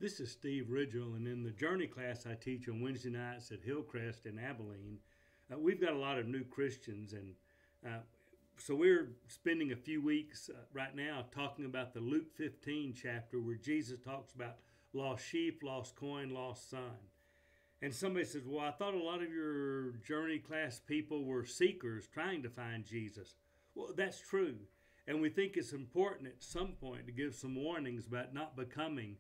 This is Steve Ridgel, and in the journey class I teach on Wednesday nights at Hillcrest in Abilene, we've got a lot of new Christians, and so we're spending a few weeks right now talking about the Luke 15 chapter where Jesus talks about lost sheep, lost coin, lost son. And somebody says, well, I thought a lot of your journey class people were seekers trying to find Jesus. Well, that's true. And we think it's important at some point to give some warnings about not becoming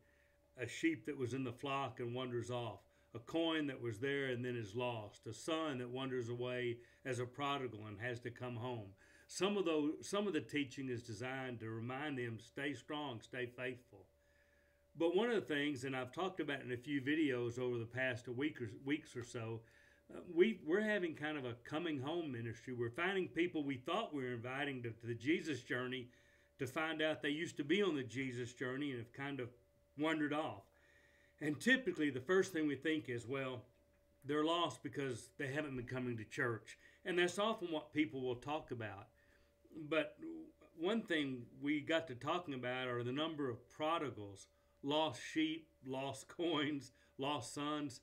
a sheep that was in the flock and wanders off, a coin that was there and then is lost, a son that wanders away as a prodigal and has to come home. Some of the teaching is designed to remind them to stay strong, stay faithful. But one of the things, and I've talked about in a few videos over the past weeks or so, we're having kind of a coming home ministry. We're finding people we thought we were inviting to the Jesus journey to find out they used to be on the Jesus journey and have kind of wandered off. And typically the first thing we think is, well, they're lost because they haven't been coming to church. And that's often what people will talk about. But one thing we got to talking about are the number of prodigals, lost sheep, lost coins, lost sons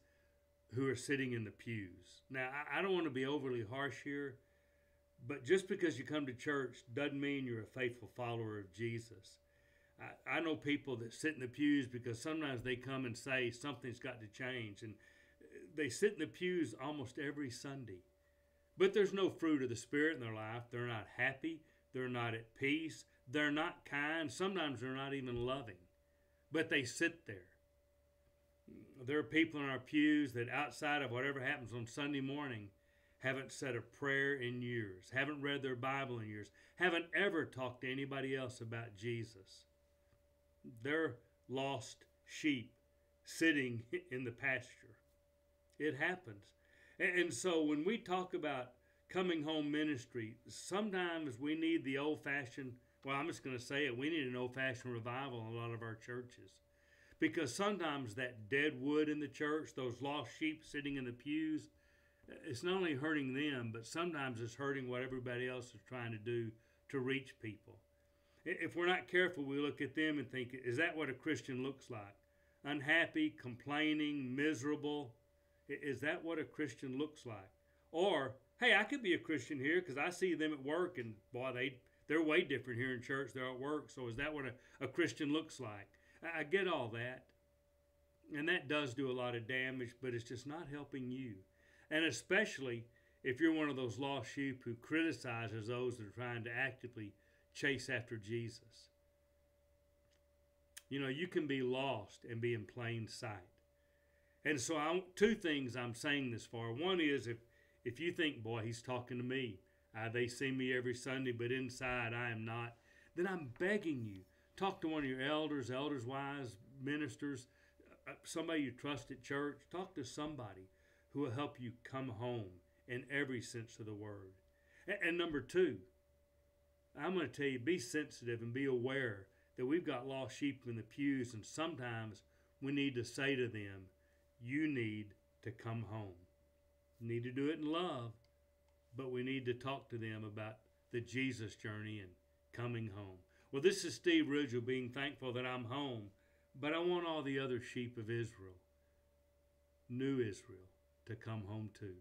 who are sitting in the pews. Now, I don't want to be overly harsh here, but just because you come to church doesn't mean you're a faithful follower of Jesus. I know people that sit in the pews because sometimes they come and say something's got to change, and they sit in the pews almost every Sunday. But there's no fruit of the Spirit in their life. They're not happy. They're not at peace. They're not kind. Sometimes they're not even loving. But they sit there. There are people in our pews that outside of whatever happens on Sunday morning haven't said a prayer in years, haven't read their Bible in years, haven't ever talked to anybody else about Jesus. They're lost sheep sitting in the pasture. It happens. And so when we talk about coming home ministry, sometimes we need the old-fashioned, well, I'm just going to say it, we need an old-fashioned revival in a lot of our churches. Because sometimes that dead wood in the church, those lost sheep sitting in the pews, it's not only hurting them, but sometimes it's hurting what everybody else is trying to do to reach people. If we're not careful, we look at them and think, is that what a Christian looks like? Unhappy, complaining, miserable. Is that what a Christian looks like? Or, hey, I could be a Christian here because I see them at work and boy, they're way different here in church. They're at work. So is that what a Christian looks like? I get all that. And that does do a lot of damage, but it's just not helping you. And especially if you're one of those lost sheep who criticizes those that are trying to actively chase after Jesus. You know, you can be lost and be in plain sight. And so two things I'm saying this for. One is if you think, boy, he's talking to me. They see me every Sunday, but inside I am not. Then I'm begging you, talk to one of your elders, wives, ministers, somebody you trust at church. Talk to somebody who will help you come home in every sense of the word. And number two, I'm going to tell you, be sensitive and be aware that we've got lost sheep in the pews, and sometimes we need to say to them, you need to come home. We need to do it in love, but we need to talk to them about the Jesus journey and coming home. Well, this is Steve Ridgel, being thankful that I'm home, but I want all the other sheep of Israel, new Israel, to come home too.